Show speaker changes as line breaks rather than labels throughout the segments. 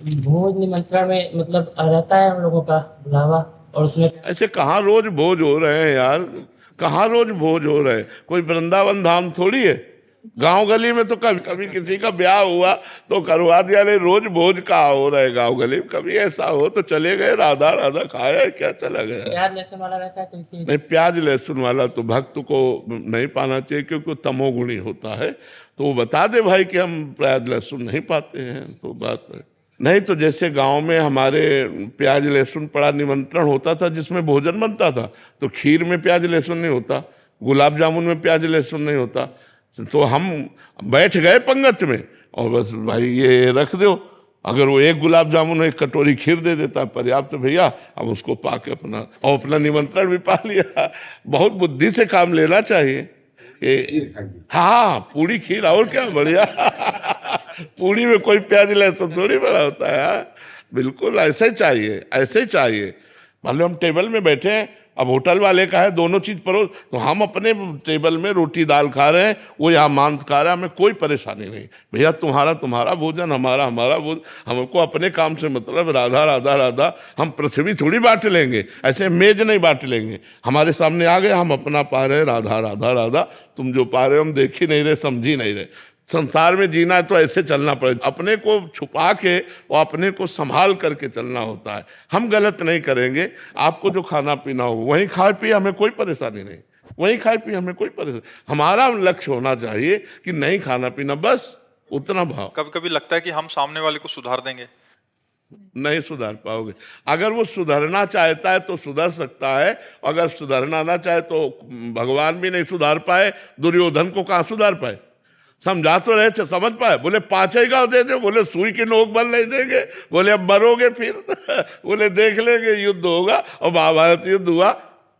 भोज निमंत्रण में मतलब रहता है हम लोगों का बुलावा, और उसमें
ऐसे कहाँ रोज भोज हो रहे हैं यार, कहाँ रोज भोज हो रहे हैं? कोई वृंदावन धाम थोड़ी है। गांव गली में तो कभी कभी किसी का ब्याह हुआ तो करवा दिया, ले रोज भोज कहाँ हो रहा है गांव गली में? कभी ऐसा हो तो चले गए, राधा राधा खाया, क्या चला गया।
प्याज लहसुन वाला रहता है तो इसी।
नहीं, प्याज लहसुन वाला तो भक्त को नहीं पाना चाहिए, क्योंकि वो तमोगुणी होता है। तो वो बता दे भाई कि हम प्याज लहसुन नहीं पाते हैं, तो बात है। नहीं तो जैसे गांव में हमारे प्याज लहसुन पड़ा निमंत्रण होता था जिसमें भोजन बनता था, तो खीर में प्याज लहसुन नहीं होता, गुलाब जामुन में प्याज लहसुन नहीं होता। तो हम बैठ गए पंगत में और बस भाई ये रख दो, अगर वो एक गुलाब जामुन एक कटोरी खीर दे देता पर्याप्त, तो भैया अब उसको पा के अपना निमंत्रण भी पा लिया। बहुत बुद्धि से काम लेना चाहिए। हाँ, पूरी खीर और क्या बढ़िया। पूरी में कोई प्याज लहसुन थोड़ी बड़ा होता है। हाँ? बिल्कुल ऐसे ही चाहिए, ऐसे ही चाहिए। मान लो हम टेबल में बैठे हैं, अब होटल वाले का है दोनों चीज परोस, तो हम अपने टेबल में रोटी दाल खा रहे हैं, वो यहाँ मांस खा रहा है, हमें कोई परेशानी नहीं। भैया तुम्हारा तुम्हारा भोजन, हमारा हमारा भोजन, हमको अपने काम से मतलब, राधा राधा राधा। हम पृथ्वी थोड़ी बांट लेंगे, ऐसे मेज नहीं बांट लेंगे। हमारे सामने आ गए, हम अपना पा रहे, राधा राधा राधा, तुम जो पा रहे हो हम देख ही नहीं रहे, समझ ही नहीं रहे। संसार में जीना है तो ऐसे चलना पड़ेगा, अपने को छुपा के और अपने को संभाल करके चलना होता है। हम गलत नहीं करेंगे, आपको जो खाना पीना हो वहीं खाए पिए, हमें कोई परेशानी नहीं। वहीं खाए पिए, हमें कोई परेशानी। हमारा लक्ष्य होना चाहिए कि नहीं खाना पीना, बस उतना भाव।
कभी कभी लगता है कि हम सामने वाले को सुधार देंगे।
नहीं सुधार पाओगे। अगर वो सुधरना चाहता है तो सुधर सकता है, अगर सुधरना ना चाहे तो भगवान भी नहीं सुधार पाए, दुर्योधन को कहाँ सुधार पाए? समझा तो रहे थे, समझ पाए? बोले 5 ही गाँव दे दे, बोले सुई की नोक बल नहीं देंगे, बोले अब मरोगे फिर। बोले देख लेंगे, युद्ध होगा। और महाभारत युद्ध हुआ।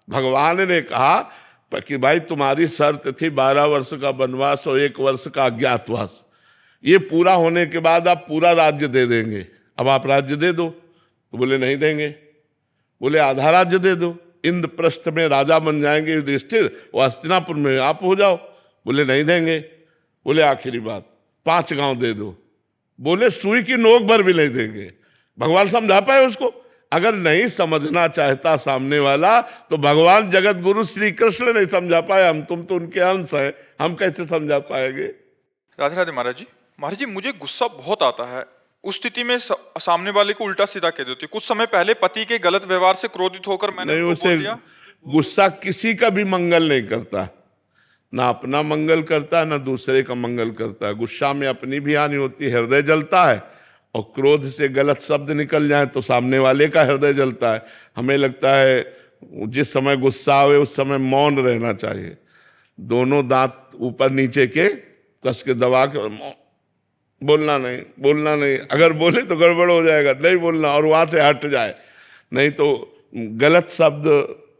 भगवान ने कहा कि भाई तुम्हारी शर्त थी 12 वर्ष का वनवास और 1 वर्ष का अज्ञातवास, ये पूरा होने के बाद आप पूरा राज्य दे देंगे, अब आप राज्य दे दो। तो बोले नहीं देंगे। बोले आधा राज्य दे दो, इंद्रप्रस्थ में राजा बन जाएंगे युधिष्ठिर, और हस्तिनापुर में आप हो जाओ। बोले नहीं देंगे। बोले आखिरी बात 5 गांव दे दो। बोले सुई की नोक भर भी नहीं देंगे। भगवान समझा पाए उसको? अगर नहीं समझना चाहता सामने वाला तो भगवान जगत गुरु श्री कृष्ण नहीं समझा पाए, हम तुम तो उनके अंश हैं, हम कैसे समझा पाएंगे?
राधे राधे महाराज जी। महाराज जी, मुझे गुस्सा बहुत आता है। उस स्थिति में सामने वाले को उल्टा सीधा कह देती हूँ। कुछ समय पहले पति के गलत व्यवहार से क्रोधित होकर मैंने
नहीं,
उनको
उसे
बोल दिया।
गुस्सा किसी का भी मंगल नहीं करता, ना अपना मंगल करता ना दूसरे का मंगल करता है। गुस्सा में अपनी भी हानि होती है, हृदय जलता है, और क्रोध से गलत शब्द निकल जाए तो सामने वाले का हृदय जलता है। हमें लगता है जिस समय गुस्सा आवे उस समय मौन रहना चाहिए, दोनों दांत ऊपर नीचे के कस के दबा के, बोलना नहीं, बोलना नहीं। अगर बोले तो गड़बड़ हो जाएगा, नहीं बोलना, और वहां से हट जाए। नहीं तो गलत शब्द,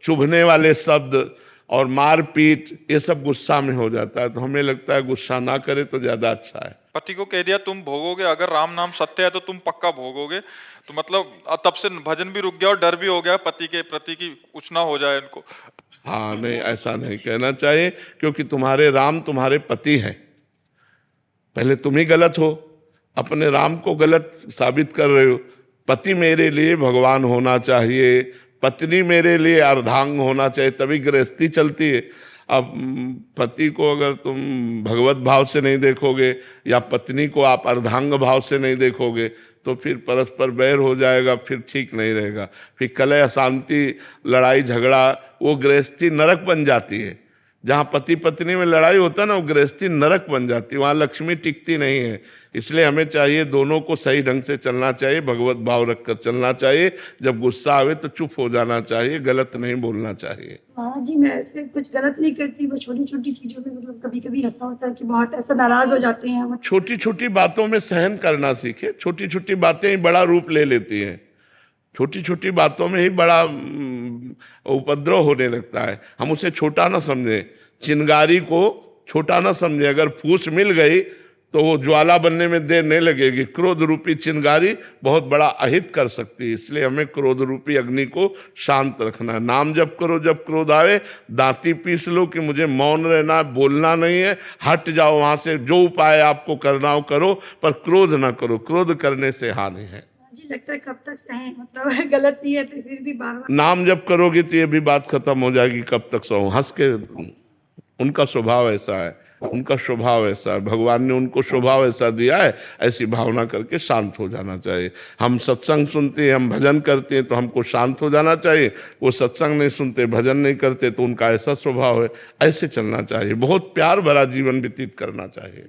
चुभने वाले शब्द और मारपीट, ये सब गुस्सा में हो जाता है। तो हमें लगता है गुस्सा ना करे तो ज्यादा अच्छा है।
पति को कह दिया तुम भोगोगे, अगर राम नाम सत्य है तो तुम पक्का भोगोगे। तो मतलब तब से भजन भी रुक गया और डर भी हो गया पति के प्रति की कुछ ना हो जाए इनको।
हाँ, नहीं, ऐसा नहीं कहना चाहिए, क्योंकि तुम्हारे राम तुम्हारे पति हैं। पहले तुम ही गलत हो, अपने राम को गलत साबित कर रहे हो। पति मेरे लिए भगवान होना चाहिए, पत्नी मेरे लिए अर्धांग होना चाहिए, तभी गृहस्थी चलती है। अब पति को अगर तुम भगवत भाव से नहीं देखोगे या पत्नी को आप अर्धांग भाव से नहीं देखोगे तो फिर परस्पर बैर हो जाएगा, फिर ठीक नहीं रहेगा। फिर कलह अशांति, लड़ाई झगड़ा, वो गृहस्थी नरक बन जाती है। जहाँ पति पत्नी में लड़ाई होता है ना, वो गृहस्थी नरक बन जाती है, वहाँ लक्ष्मी टिकती नहीं है। इसलिए हमें चाहिए दोनों को सही ढंग से चलना चाहिए, भगवत भाव रखकर चलना चाहिए। जब गुस्सा आवे तो चुप हो जाना चाहिए, गलत नहीं बोलना चाहिए।
हाँ जी, मैं ऐसे कुछ गलत नहीं करती, वो छोटी छोटी चीजों में मतलब कभी कभी ऐसा होता है कि बहुत ऐसा नाराज हो जाते हैं।
छोटी छोटी बातों में सहन करना सीखे। छोटी छोटी बातें ही बड़ा रूप ले लेती हैं, छोटी छोटी बातों में ही बड़ा उपद्रव होने लगता है। हम उसे छोटा ना समझें, चिंगारी को छोटा ना समझें। अगर फूस मिल गई तो वो ज्वाला बनने में देर नहीं लगेगी। क्रोध रूपी चिंगारी बहुत बड़ा अहित कर सकती है, इसलिए हमें क्रोध रूपी अग्नि को शांत रखना है। नाम जप करो, जब क्रोध आवे दांती पीस लो कि मुझे मौन रहना है, बोलना नहीं है, हट जाओ वहां से। जो उपाय आपको करना हो करो, पर क्रोध ना करो, क्रोध करने से हानि है।
जी लगता है कब तक सहें, मतलब गलत नहीं है तो फिर भी बार बार
नाम जब करोगे तो ये भी बात खत्म हो जाएगी, कब तक सहो, हंस के। उनका स्वभाव ऐसा है, उनका स्वभाव ऐसा है, भगवान ने उनको स्वभाव ऐसा दिया है, ऐसी भावना करके शांत हो जाना चाहिए। हम सत्संग सुनते हैं, हम भजन करते हैं तो हमको शांत हो जाना चाहिए। वो सत्संग नहीं सुनते, भजन नहीं करते तो उनका ऐसा स्वभाव है, ऐसे चलना चाहिए। बहुत प्यार भरा जीवन व्यतीत करना चाहिए।